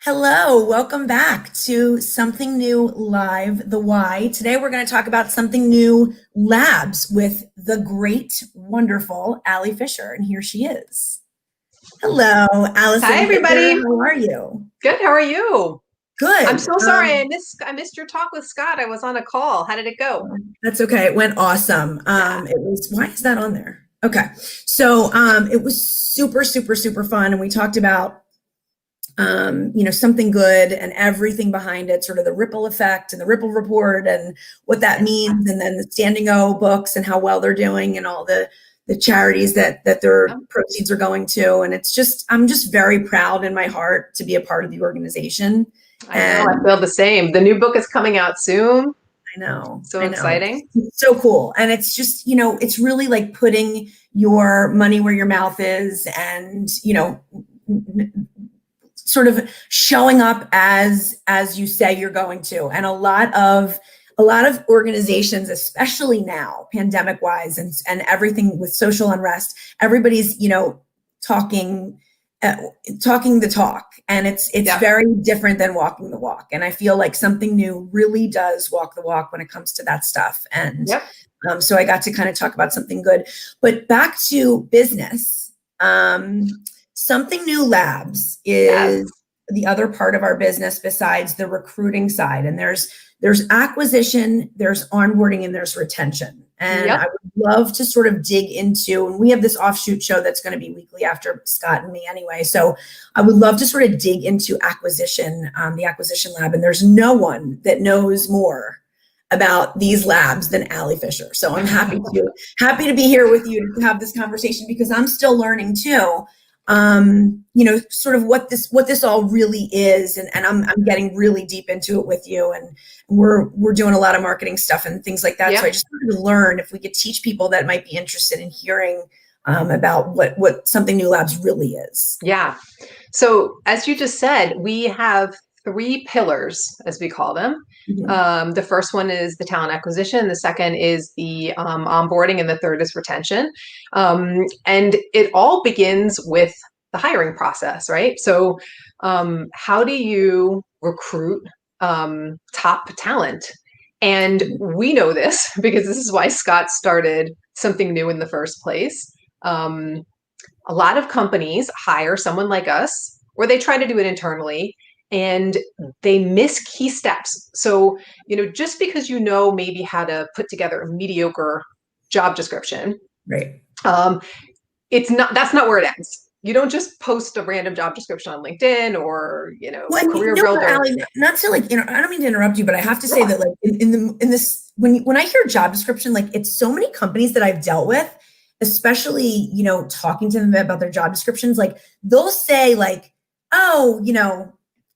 Hello, welcome back to Something New Live, The Why. Today we're going to talk about Something New Labs with the great, wonderful Ali Fisher, and here she is. Hello, Allison Hi, Fisher. everybody. How are you? Good. How are you? I'm Good. so sorry. I missed your talk with Scott. I was on a call. How did it go? That's okay. It went awesome. Yeah. It was, why is that on there? Okay. So it was super, super, super fun. And we talked about something good and everything behind it, sort of the ripple effect and the ripple report and what that means, and then the Standing O books and how well they're doing and all the charities that their proceeds are going to. And I'm just very proud in my heart to be a part of the organization. I know. I feel the same. The new book is coming out soon. I know. So I know. exciting. It's so cool. And it's just, it's really like putting your money where your mouth is and, sort of showing up as you say you're going to. And a lot of organizations, especially now, pandemic wise, and everything with social unrest, everybody's, talking talking the talk, and it's very different than walking the walk. And I feel like Something New really does walk the walk when it comes to that stuff. And so I got to kind of talk about something good. But back to business. Something New Labs is the other part of our business besides the recruiting side. And there's acquisition, there's onboarding, and there's retention. And I would love to sort of dig into, and we have this offshoot show that's going to be weekly after Scott and me anyway. So I would love to sort of dig into acquisition, the acquisition lab. And there's no one that knows more about these labs than Ali Fisher. So I'm happy to be here with you to have this conversation, because I'm still learning too. Sort of what this all really is, and I'm getting really deep into it with you, and we're doing a lot of marketing stuff and things like that. So I just wanted to learn if we could teach people that might be interested in hearing about what Something New Labs really is. Yeah. So as you just said, we have three pillars, as we call them. The first one is the talent acquisition. The second is the onboarding, and the third is retention. And it all begins with the hiring process, right? So how do you recruit top talent? And we know this because this is why Scott started Something New in the first place. A lot of companies hire someone like us, or they try to do it internally, and they miss key steps. So, just because maybe how to put together a mediocre job description, right? That's not where it ends. You don't just post a random job description on LinkedIn or, Career Builder. Ali, not to I don't mean to interrupt you, but I have to say that like in this, when I hear job description, like it's so many companies that I've dealt with, especially, talking to them about their job descriptions, like they'll say like, oh,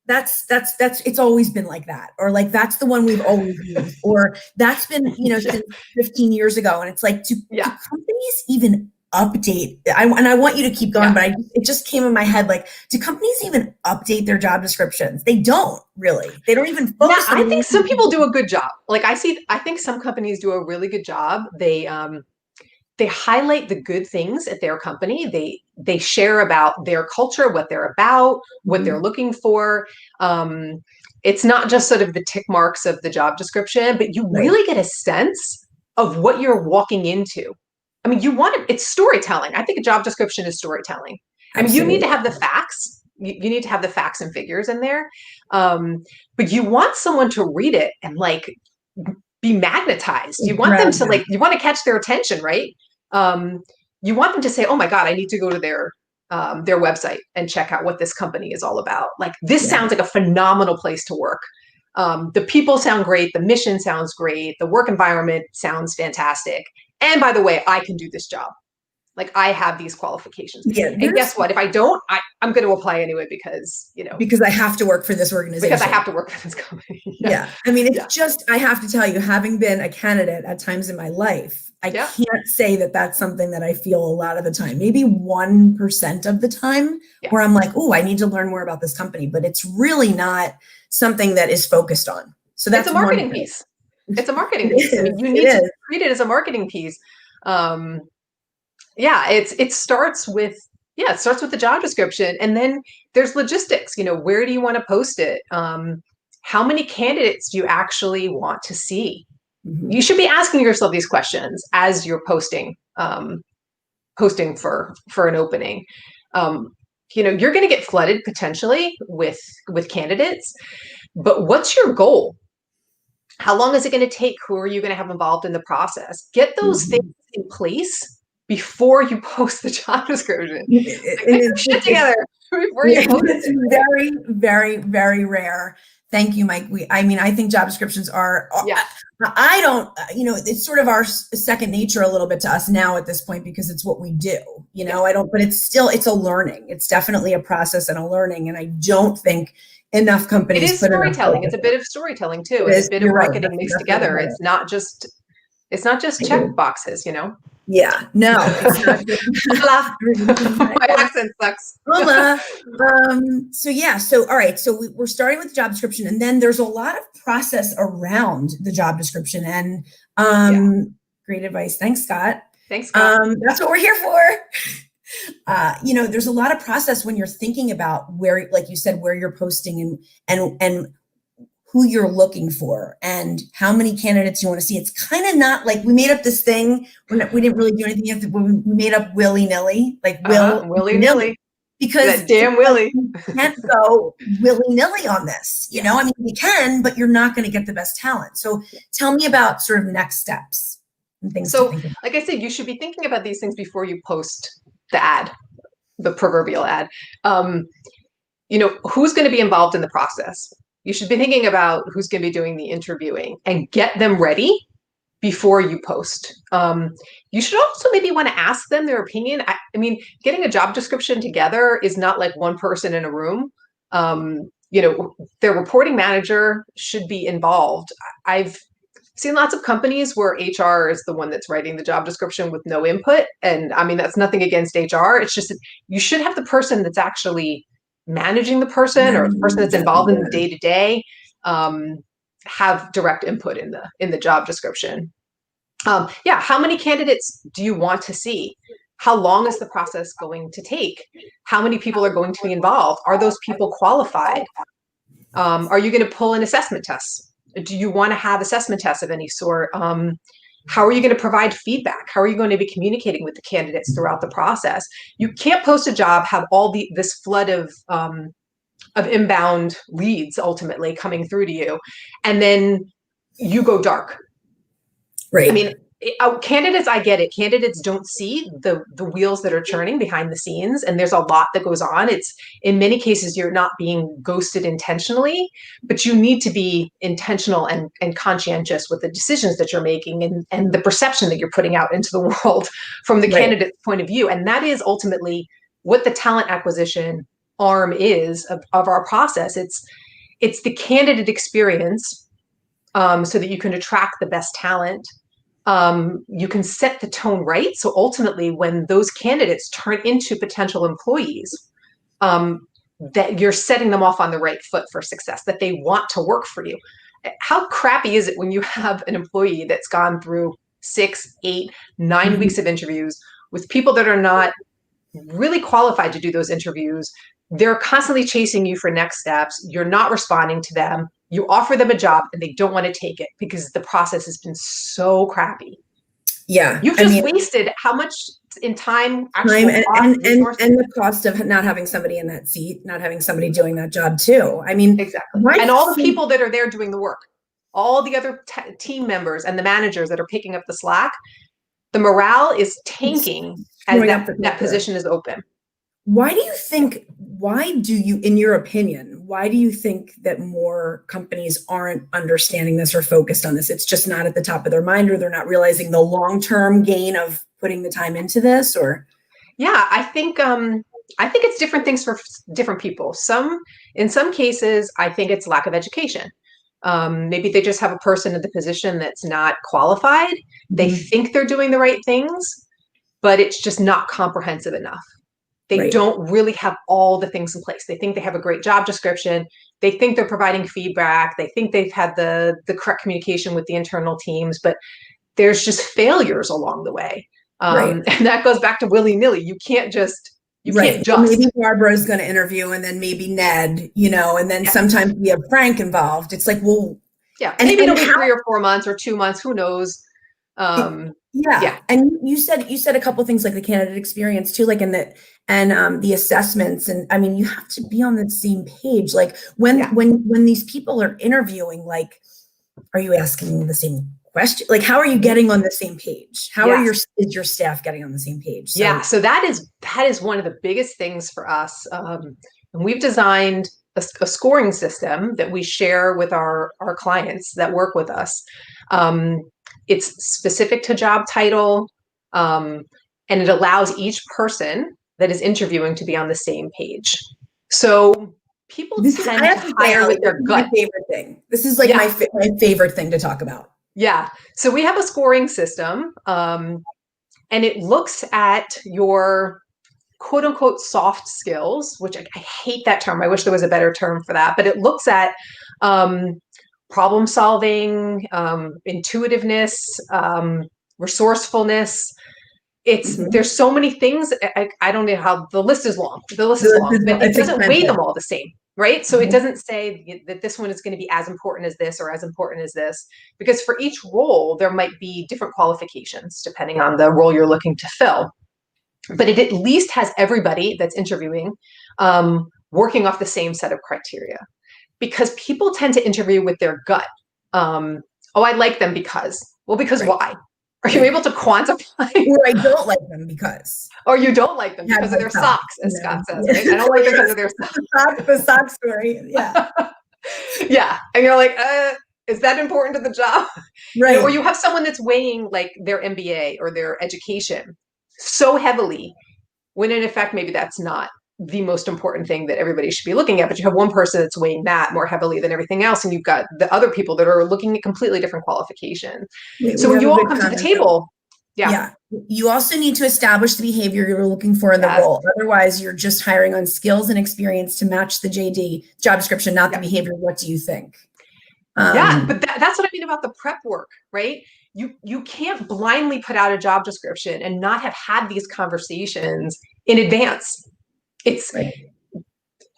that's it's always been like that, or like that's the one we've always used, or that's been since 15 years ago. And it's like, do companies even update? I want you to keep going, but it just came in my head, like, do companies even update their job descriptions? They don't really. They don't even focus. I think some people do a good job. Like I think some companies do a really good job. They highlight the good things at their company. They share about their culture, what they're about, what they're looking for. It's not just sort of the tick marks of the job description, but you really get a sense of what you're walking into. I mean, it's storytelling. I think a job description is storytelling. Absolutely. I mean, you need to have the facts. You need to have the facts and figures in there. But you want someone to read it and like be magnetized. You want them to you want to catch their attention, right? You want them to say, oh my God, I need to go to their website and check out what this company is all about. Like, this sounds like a phenomenal place to work. The people sound great. The mission sounds great. The work environment sounds fantastic. And by the way, I can do this job. Like, I have these qualifications. And guess what? If I don't, I'm going to apply anyway because I have to work for this organization. Because I have to work for this company. I mean, it's just, I have to tell you, having been a candidate at times in my life, I can't say that that's something that I feel a lot of the time. Maybe 1% of the time where I'm like, oh, I need to learn more about this company. But it's really not something that is focused on. So that's a marketing piece. It's a marketing piece. I mean, you need to treat it as a marketing piece. It starts with Yeah, it starts with the job description, and then there's logistics. Where do you want to post it? How many candidates do you actually want to see? You should be asking yourself these questions as you're posting for an opening. Um, you're going to get flooded potentially with candidates, but what's your goal? How long is it going to take? Who are you going to have involved in the process? Get those things in place before you post the job description. Like, get your shit together before you post it's it. very, very, very rare. Thank you, Mike. I think job descriptions are, Yeah. I don't, it's sort of our second nature a little bit to us now at this point, because it's what we do, I don't, but it's a learning. It's definitely a process and a learning. And I don't think enough companies. It is storytelling. It's a bit of storytelling too. It's a bit of marketing mixed together. It's not just check boxes, Yeah, no, it's not just my accent sucks. So all right, so we're starting with the job description, and then there's a lot of process around the job description. And great advice, thanks, Scott. Thanks, Scott. That's what we're here for. There's a lot of process when you're thinking about where, like you said, where you're posting and who you're looking for and how many candidates you want to see. It's kind of not like we made up this thing. We didn't really do anything. We made up willy-nilly, like willy-nilly. Because that damn Willy. You can't go willy-nilly on this. You you can, but you're not going to get the best talent. So tell me about sort of next steps and things. So like I said, you should be thinking about these things before you post the ad, the proverbial ad. Who's going to be involved in the process? You should be thinking about who's going to be doing the interviewing and get them ready before you post. You should also maybe want to ask them their opinion. I mean, getting a job description together is not like one person in a room. Their reporting manager should be involved. I've seen lots of companies where HR is the one that's writing the job description with no input. And I mean, that's nothing against HR. It's just that you should have the person that's actually managing the person or the person that's involved in the day-to-day have direct input in the job description. How many candidates do you want to see? How long is the process going to take? How many people are going to be involved? Are those people qualified? Are you going to pull in assessment tests? Do you want to have assessment tests of any sort? How are you going to provide feedback? How are you going to be communicating with the candidates throughout the process? You can't post a job, have all this flood of inbound leads ultimately coming through to you, and then you go dark. Right. I mean, candidates, I get it. Candidates don't see the wheels that are churning behind the scenes, and there's a lot that goes on. It's in many cases you're not being ghosted intentionally, but you need to be intentional and conscientious with the decisions that you're making and the perception that you're putting out into the world from the candidate's point of view. And that is ultimately what the talent acquisition arm is of our process. It's the candidate experience, so that you can attract the best talent. You can set the tone right. So ultimately, when those candidates turn into potential employees, that you're setting them off on the right foot for success, that they want to work for you. How crappy is it when you have an employee that's gone through 6, 8, 9 weeks of interviews with people that are not really qualified to do those interviews? They're constantly chasing you for next steps. You're not responding to them. You offer them a job and they don't want to take it because the process has been so crappy. Yeah. You've just wasted how much in time and the cost of not having somebody in that seat, not having somebody doing that job too. I mean, exactly. And all the people that are there doing the work, all the other team members and the the that are picking up the slack, the morale is tanking as that position is open. Why do you, in your opinion, why do you think that more companies aren't understanding this or focused on this? It's just not at the top of their mind, or they're not realizing the long-term gain of putting the time into this, or? Yeah, I think it's different things for different people. In some cases, I think it's lack of education. Maybe they just have a person in the position that's not qualified. They think they're doing the right things, but it's just not comprehensive enough. They don't really have all the things in place. They think they have a great job description. They think they're providing feedback. They think they've had the correct communication with the internal teams, but there's just failures along the way. And that goes back to willy-nilly. You can't just You Right. can't Well, maybe just. Barbara is going to interview and then maybe Ned, and then Yeah. sometimes we have Frank involved. It's like, well, Yeah. and, Maybe and it'll be how, 3 or 4 months or 2 months. Who knows? yeah. Yeah. And you said a couple things like the candidate experience too, like in the, and the assessments. And I mean, you have to be on the same page. Like Yeah. when these people are interviewing, like, are you asking the same question? Like, how are you getting on the same page? How are Yes. is your staff getting on the same page? Yeah. So So that is one of the biggest things for us. And we've designed a scoring system that we share with our clients that work with us. Um, it's specific to job title, um, and it allows each person that is interviewing to be on the same page. So people this is, I tend have to to say, hire Allie, with this their is my gut. favorite thing. This is like Yeah. my favorite thing to talk about. Yeah. So we have a scoring system, and it looks at your quote unquote soft skills, which I hate that term. I wish there was a better term for that, but it looks at um, problem solving, intuitiveness, resourcefulness. Mhm. There's so many things. I don't know how the list is long. The list is long, but it It's doesn't weigh expensive. them all the same, right? So it Mhm. doesn't say that this one is going to be as important as this or as important as this, because for each role there might be different qualifications depending on the role you're looking to fill. But it at least has everybody that's interviewing working off the same set of criteria, because people tend to interview with their gut. Oh, I like them because. Well, because Right. why? Are you Right. able to quantify? Or I don't like them because Or you don't like them I had because of my their top, socks, as Scott says, right? I Yeah. don't like them because of their socks. The sock story. Yeah. Yeah. And you're like, is that important to the job? Or Right. you have someone that's weighing like their MBA or their education so heavily, when in effect, maybe that's not the most important thing that everybody should be looking at. But you have one person that's weighing that more heavily than everything else. And you've got the other people that are looking at completely different qualifications. Wait, So we when have you a all good come to the comment though. table, yeah, Yeah. You also need to establish the behavior you're looking for in the yes, role. Otherwise, you're just hiring on skills and experience to match the JD job description, not the yeah. behavior. What do you think? Yeah, Um, but that's what I mean about the prep work, right? You can't blindly put out a job description and not have had these conversations in advance. It's right.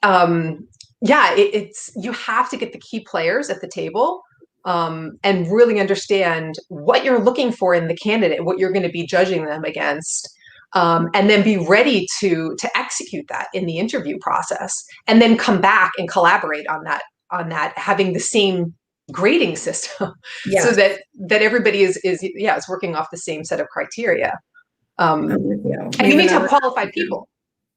um yeah, it's you have to get the key players at the table, and really understand what you're looking for in the candidate, what you're going to be judging them against, and then be ready to execute that in the interview process, and then come back and collaborate on that, having the same grading system so Yes. that everybody is working off the same set of criteria. I'm with you. We And you have need to have another. qualified people.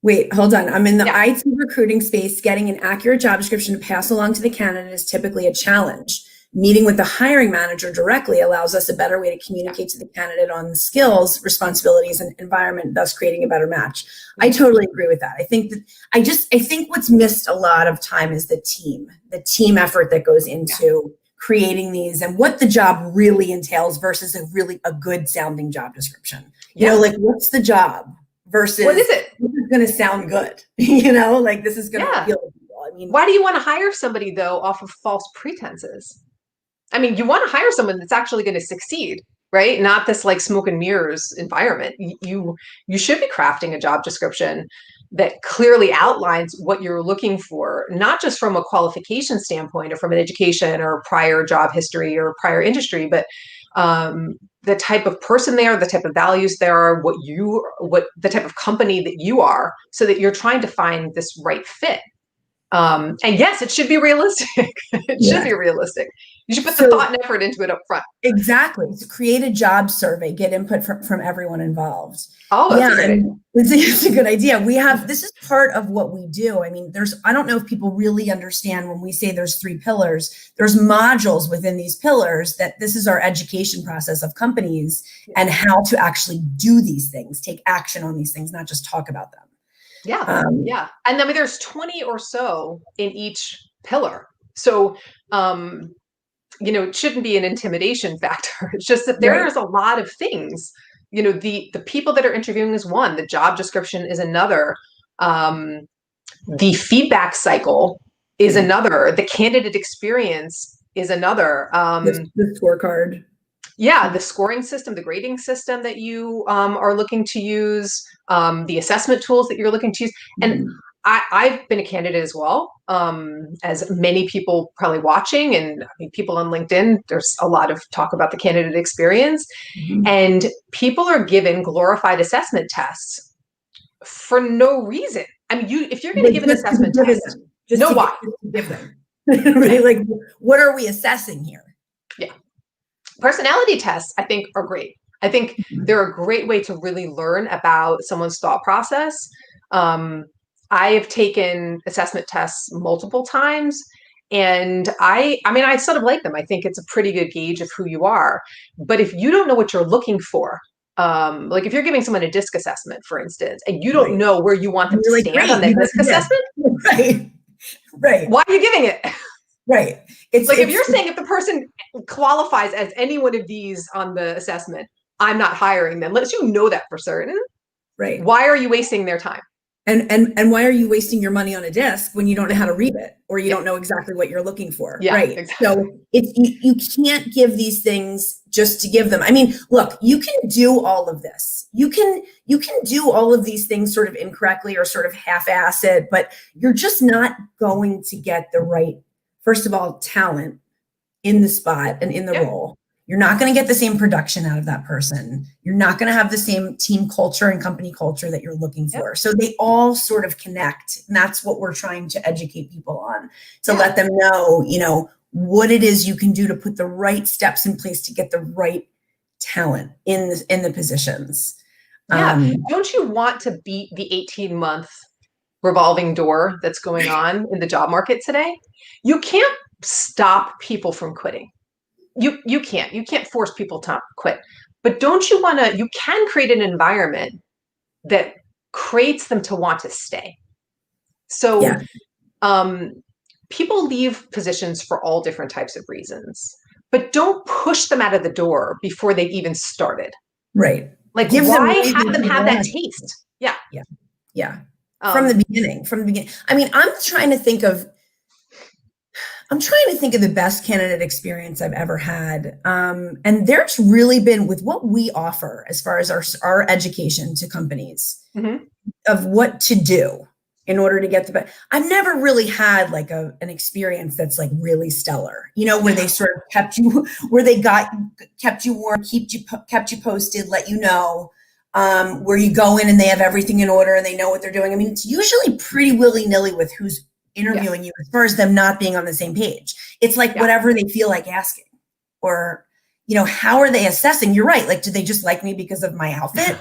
Wait, hold on. I'm in the Yeah. IT recruiting space. Getting an accurate job description to pass along to the candidate is typically a challenge. Meeting with the hiring manager directly allows us a better way to communicate to the candidate on the skills, responsibilities, and environment, thus creating a better match. I totally agree with that. I think that I think what's missed a lot of time is the team effort that goes into creating these and what the job really entails versus a good sounding job description. Yeah. Like what's the job versus What is it? this is going to sound good, like this is going to Yeah. appeal to people. I mean, Why do you want to hire somebody though off of false pretenses? I mean, you want to hire someone that's actually going to succeed, right? Not this like smoke and mirrors environment. You should be crafting a job description that clearly outlines what you're looking for, not just from a qualification standpoint or from an education or prior job history or prior industry, but the type of person they are, the type of values there are, what the type of company that you are, so that you're trying to find this right fit. And yes, it should be realistic. It should yeah. be realistic. You should put the So thought and effort into it up front. exactly, to create a job survey, get input from everyone involved. Oh, that's Yeah, a great idea. and it's a good idea. This is part of what we do. I mean, I don't know if people really understand when we say there's 3 pillars, there's modules within these pillars that this is our education process of companies and how to actually do these things, take action on these things, not just talk about them. Yeah, yeah. And I mean, there's 20 or so in each pillar. So, it shouldn't be an intimidation factor. It's just that Right. there's a lot of things. The people that are interviewing is one, the job description is another, the feedback cycle is another, the candidate experience is another. The scorecard. Yeah, the scoring system, the grading system that you are looking to use, the assessment tools that you're looking to use. And I've been a candidate as well, as many people probably watching, and I mean, people on LinkedIn, there's a lot of talk about the candidate experience. Mhm. And people are given glorified assessment tests for no reason. I mean, if you're going to But give an just to be assessment given test, them, just know to why. give them, right? Like, what are we assessing here? Yeah. Personality tests, I think, are great. I think they're a great way to really learn about someone's thought process. Um, I have taken assessment tests multiple times, and I mean, I sort of like them. I think it's a pretty good gauge of who you are. But if you don't know what you're looking for, like if you're giving someone a DISC assessment, for instance, and you don't Right. know where you want them And to you're like, stand on great, that you got DISC the gift. assessment, Right. Right. why are you giving it? Right. Like if you're saying if the person qualifies as any one of these on the assessment, I'm not hiring them. Unless you know that for certain. right. Why are you wasting their time? And why are you wasting your money on a disc when you don't know Yeah. how to read it or you Yeah. don't know exactly what you're looking for? Yeah, Right. exactly. So you can't give these things just to give them. I mean, look, you can do all of this. You can do all of these things sort of incorrectly or sort of half-ass it, but you're just not going to get the right, first of all, talent in the spot and in the Yep. role. You're not going to get the same production out of that person. You're not going to have the same team culture and company culture that you're looking for. Yep. So they all sort of connect. And that's what we're trying to educate people on, to let them know, what it is you can do to put the right steps in place to get the right talent in the positions. Yeah. Don't you want to beat the 18-month revolving door that's going on in the job market today? You can't stop people from quitting. You can't force people to quit. But don't you want to, you can create an environment that creates them to want to stay. So Yeah. People leave positions for all different types of reasons, but don't push them out of the door before they've even started. Right. Like, Give them why reason have them to have that want. taste? Yeah. Yeah. Yeah. From the beginning. I mean, I'm trying to think of the best candidate experience I've ever had. And there's really been, with what we offer as far as our education to companies, Mm-hmm. of what to do in order to get the best. I've never really had like an experience that's like really stellar, where they sort of kept you, where they kept you warm, kept you posted, let you know, where you go in and they have everything in order and they know what they're doing. I mean, it's usually pretty willy-nilly with who's interviewing you, as far as them not being on the same page. It's like whatever they feel like asking, or how are they assessing? You're right. Like, do they just like me because of my outfit,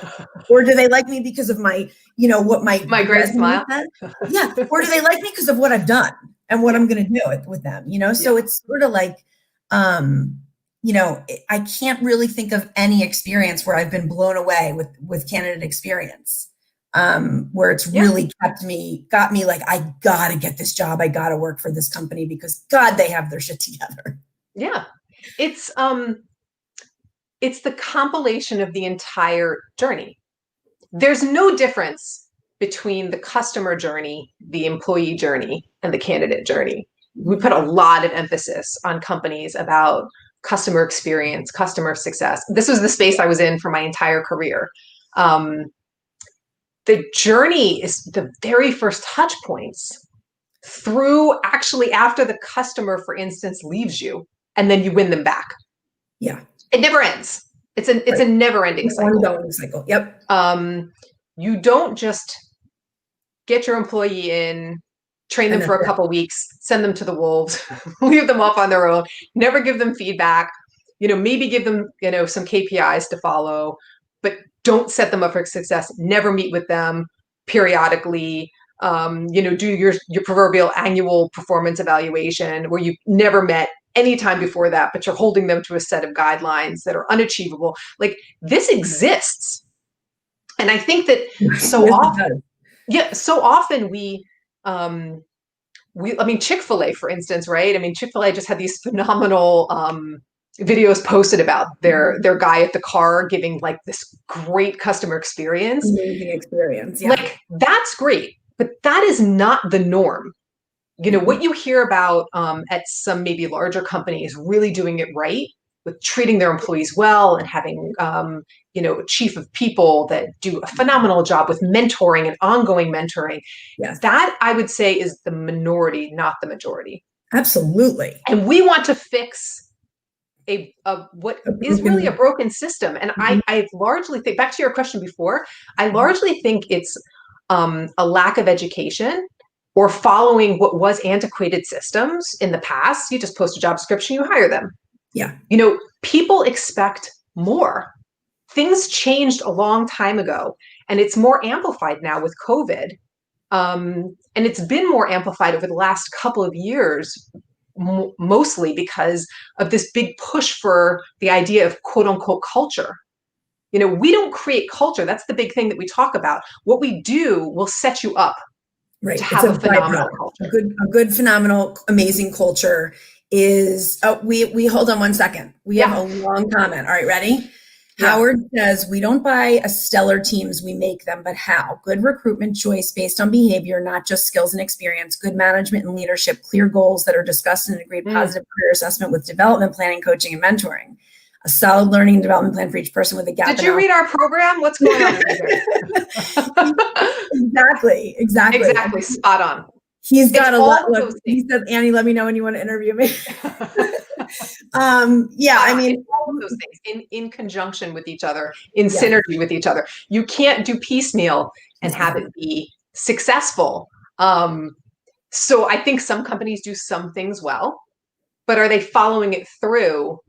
or do they like me because of my, what my great smile said? Yeah. Or do they like me because of what I've done and what I'm going to do with them? So it's sort of like, I can't really think of any experience where I've been blown away with candidate experience, where it's really got me like, I gotta get this job. I gotta work for this company because God, they have their shit together. Yeah. It's the compilation of the entire journey. There's no difference between the customer journey, the employee journey, and the candidate journey. We put a lot of emphasis on companies about customer experience, customer success. This was the space I was in for my entire career. The journey is the very first touch points through, actually, after the customer, for instance, leaves you, and then you win them back. Yeah. It never ends. It's a never-ending cycle. Ongoing cycle. Yep. You don't just get your employee in, train them for a couple weeks, send them to the wolves, leave them off on their own, never give them feedback, maybe give them, some KPIs to follow, but don't set them up for success. Never meet with them periodically. Do your proverbial annual performance evaluation where you've never met any time before that, but you're holding them to a set of guidelines that are unachievable. Like, this exists. And I think that so often I mean, Chick-fil-A, for instance, right? I mean, Chick-fil-A just had these phenomenal videos posted about their guy at the car giving like this great customer experience. Amazing experience. Yeah. Like, that's great, but that is not the norm. What you hear about at some maybe larger companies really doing it right with treating their employees well and having, a chief of people that do a phenomenal job with mentoring and ongoing mentoring. Yes. That, I would say, is the minority, not the majority. Absolutely. And we want to fix what is really a broken system. And I largely think, back to your question before, I largely think it's a lack of education or following what was antiquated systems in the past. You just post a job description, you hire them. Yeah. People expect more. Things changed a long time ago, and it's more amplified now with COVID. And it's been more amplified over the last couple of years, mostly because of this big push for the idea of quote unquote culture. We don't create culture. That's the big thing that we talk about. What we do will set you up to have a phenomenal culture. A good, phenomenal, amazing culture is, we hold on one second. We have a long comment. All right, ready? Yeah. Howard says, we don't buy a stellar teams, we make them, but how? Good recruitment choice based on behavior, not just skills and experience, good management and leadership, clear goals that are discussed and agreed, positive career assessment with development planning, coaching, and mentoring. A solid learning and development plan for each person with a gap. Did you read our program? What's going on over there? Exactly. Spot on. He's got a lot. Look, he says, Annie, let me know when you want to interview me. I mean, all of those things in conjunction with each other, in synergy with each other. You can't do piecemeal and have it be successful. So I think some companies do some things well, but are they following it through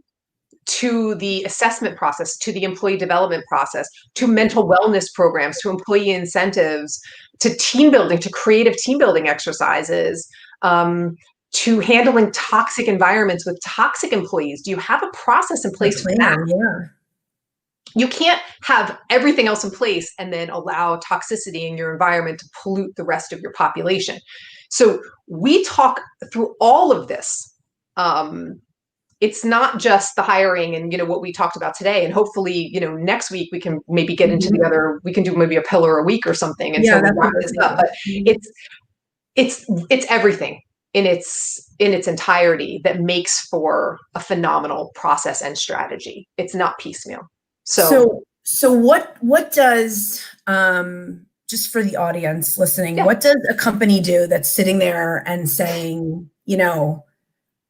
to the assessment process, to the employee development process, to mental wellness programs, to employee incentives, to team building, to creative team building exercises, to handling toxic environments with toxic employees? Do you have a process in place for that? Yeah. You can't have everything else in place and then allow toxicity in your environment to pollute the rest of your population. So we talk through all of this. It's not just the hiring and, what we talked about today. And hopefully, next week we can maybe get into the other, we can do maybe a pillar a week or something. And so we wrap this up. But it's everything in its entirety that makes for a phenomenal process and strategy. It's not piecemeal. So what does, just for the audience listening, what does a company do that's sitting there and saying,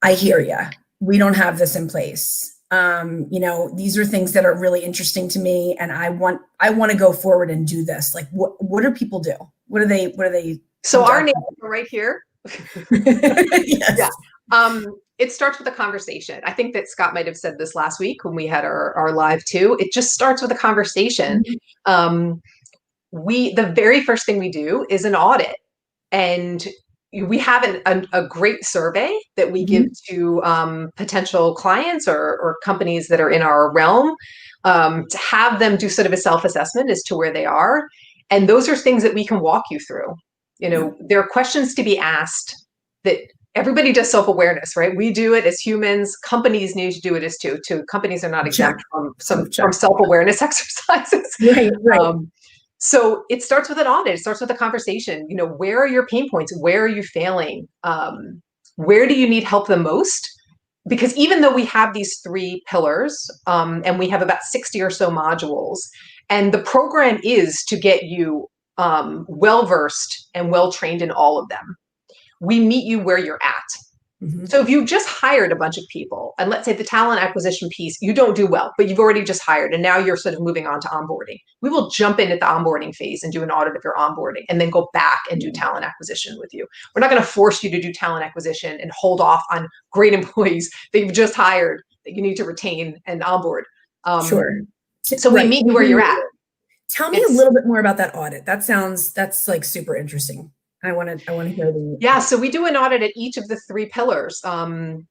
I hear you. We don't have this in place. These are things that are really interesting to me, and I want to go forward and do this. Like, what do people do? What do they? So our names are right here. Yes. Yeah. It starts with a conversation. I think that Scott might have said this last week when we had our live too. It just starts with a conversation. The very first thing we do is an audit, and we have a great survey that we give to potential clients or companies that are in our realm, to have them do sort of a self-assessment as to where they are. And those are things that we can walk you through. There are questions to be asked that everybody does self-awareness, right? We do it as humans. Companies need to do it as too. Companies are not exempt from self-awareness exercises. Right. So it starts with an audit. It starts with a conversation. Where are your pain points? Where are you failing? Where do you need help the most? Because even though we have these 3 pillars, and we have about 60 or so modules, and the program is to get you well-versed and well-trained in all of them, we meet you where you're at. So if you just hired a bunch of people, and let's say the talent acquisition piece, you don't do well, but you've already just hired, and now you're sort of moving on to onboarding. We will jump in at the onboarding phase and do an audit of your onboarding, and then go back and do talent acquisition with you. We're not going to force you to do talent acquisition and hold off on great employees that you've just hired that you need to retain and onboard. Sure. So we meet you where you're at. Tell me a little bit more about that audit. That's like super interesting. I want to hear the. Yeah, so we do an audit at each of the 3 pillars to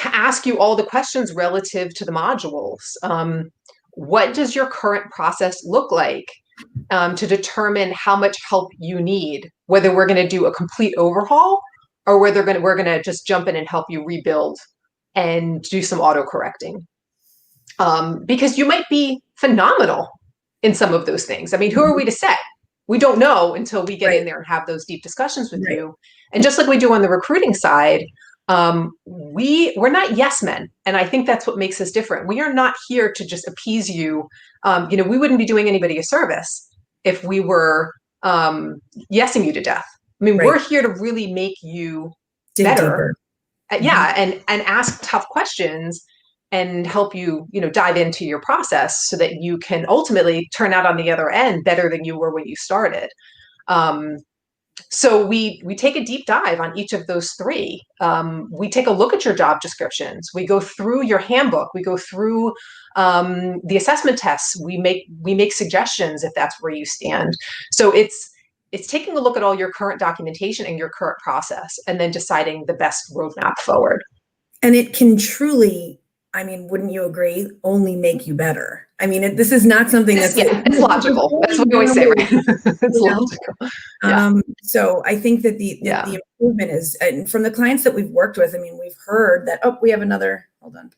ask you all the questions relative to the modules. What does your current process look like, to determine how much help you need, whether we're going to do a complete overhaul or whether we're going to just jump in and help you rebuild and do some auto correcting. Because you might be phenomenal in some of those things. I mean, who are we to say? We don't know until we get in there and have those deep discussions with you. And just like we do on the recruiting side, We're not yes men. And I think that's what makes us different. We are not here to just appease you. We wouldn't be doing anybody a service if we were yesing you to death. I mean, we're here to really make you dig better. Deeper. Yeah. And ask tough questions and help you, dive into your process so that you can ultimately turn out on the other end better than you were when you started. So we take a deep dive on each of those three. We take a look at your job descriptions. We go through your handbook. We go through the assessment tests. We make suggestions if that's where you stand. So it's taking a look at all your current documentation and your current process, and then deciding the best roadmap forward. And it can truly, I mean, wouldn't you agree, only make you better? I mean, this is not something that's it's logical. That's what we always say, right? It's logical. Yeah. So I think that the improvement is, and from the clients that we've worked with, I mean, we've heard that, we have another, hold on.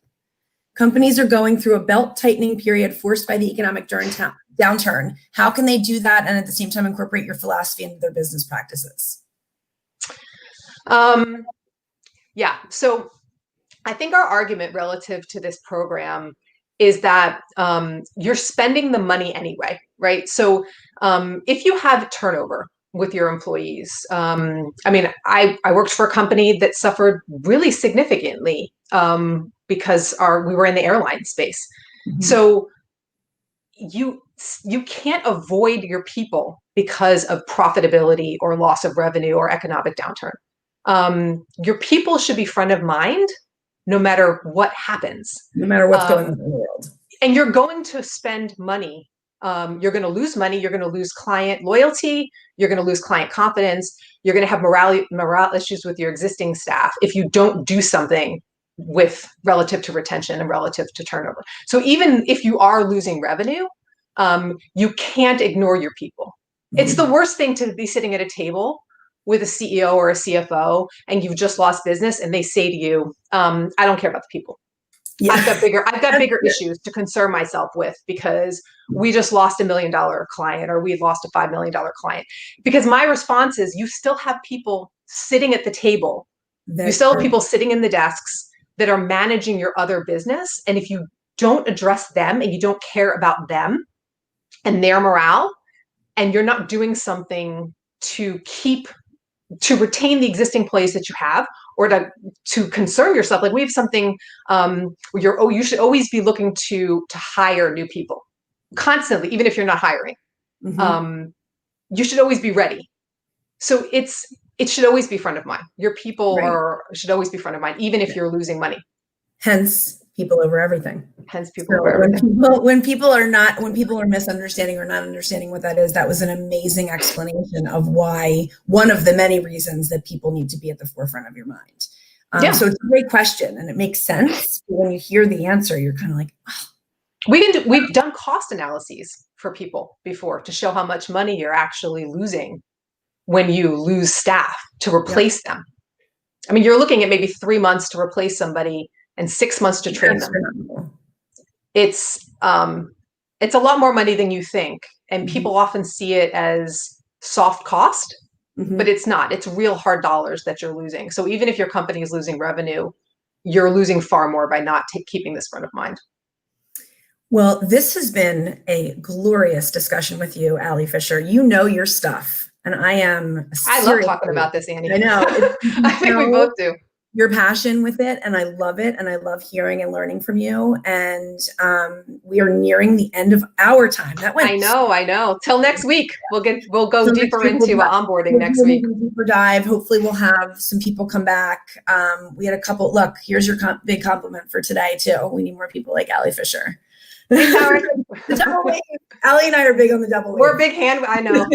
Companies are going through a belt tightening period forced by the economic downturn. How can they do that and at the same time incorporate your philosophy into their business practices? Yeah. So I think our argument relative to this program is that you're spending the money anyway, right? So if you have turnover with your employees, I mean, I worked for a company that suffered really significantly because we were in the airline space. Mm-hmm. So you can't avoid your people because of profitability or loss of revenue or economic downturn. Your people should be front of mind no matter what happens. No matter what's going on in the world. And you're going to spend money. You're going to lose money. You're going to lose client loyalty. You're going to lose client confidence. You're going to have morale issues with your existing staff if you don't do something relative to retention and relative to turnover. So even if you are losing revenue, you can't ignore your people. Mm-hmm. It's the worst thing to be sitting at a table with a CEO or a CFO and you've just lost business and they say to you, I don't care about the people. Yeah. I've got bigger issues to concern myself with because we just lost $1 million client or we lost a $5 million client. Because my response is you still have people sitting at the table. You still have people sitting in the desks that are managing your other business. And if you don't address them and you don't care about them and their morale, and you're not doing something to retain the existing place that you have, or to concern yourself. Like we have something where you should always be looking to hire new people constantly, even if you're not hiring. Mm-hmm. You should always be ready. So it should always be front of mind. Your people should always be front of mind, even if you're losing money. Hence, people over everything. Hence, people over everything. When people are misunderstanding or not understanding what that is, that was an amazing explanation of why, one of the many reasons that people need to be at the forefront of your mind. So it's a great question and it makes sense. When you hear the answer, you're kind of like, oh. We've done cost analyses for people before to show how much money you're actually losing when you lose staff to replace them. I mean, you're looking at maybe 3 months to replace somebody and 6 months to train them. It's a lot more money than you think. And people often see it as soft cost, but it's not. It's real hard dollars that you're losing. So even if your company is losing revenue, you're losing far more by not keeping this front of mind. Well, this has been a glorious discussion with you, Allie Fisher. You know your stuff. And I love talking about this, Annie. I know. I think we both do. Your passion with it, and I love it, and I love hearing and learning from you. And we are nearing the end of our time. I know. Till next week, we'll go deeper into onboarding next week. Deeper dive. Hopefully, we'll have some people come back. We had a couple. Look, here's your big compliment for today too. We need more people like Allie Fisher. The double wave. Allie and I are big on the double wave. We're big hand. I know.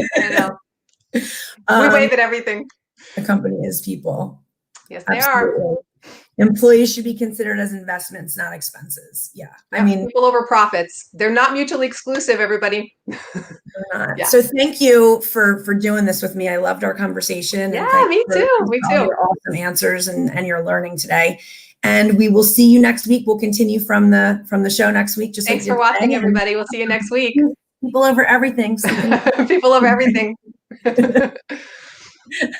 We wave at everything. The company is people. Yes, they are. Employees should be considered as investments, not expenses. Yeah. I mean, people over profits. They're not mutually exclusive, everybody. They're not. Yeah. So thank you for doing this with me. I loved our conversation. Yeah, me too. Me too. Your awesome answers and your learning today. And we will see you next week. We'll continue from the show next week. Thanks for watching, everybody. We'll see you next week. People over everything. People over everything.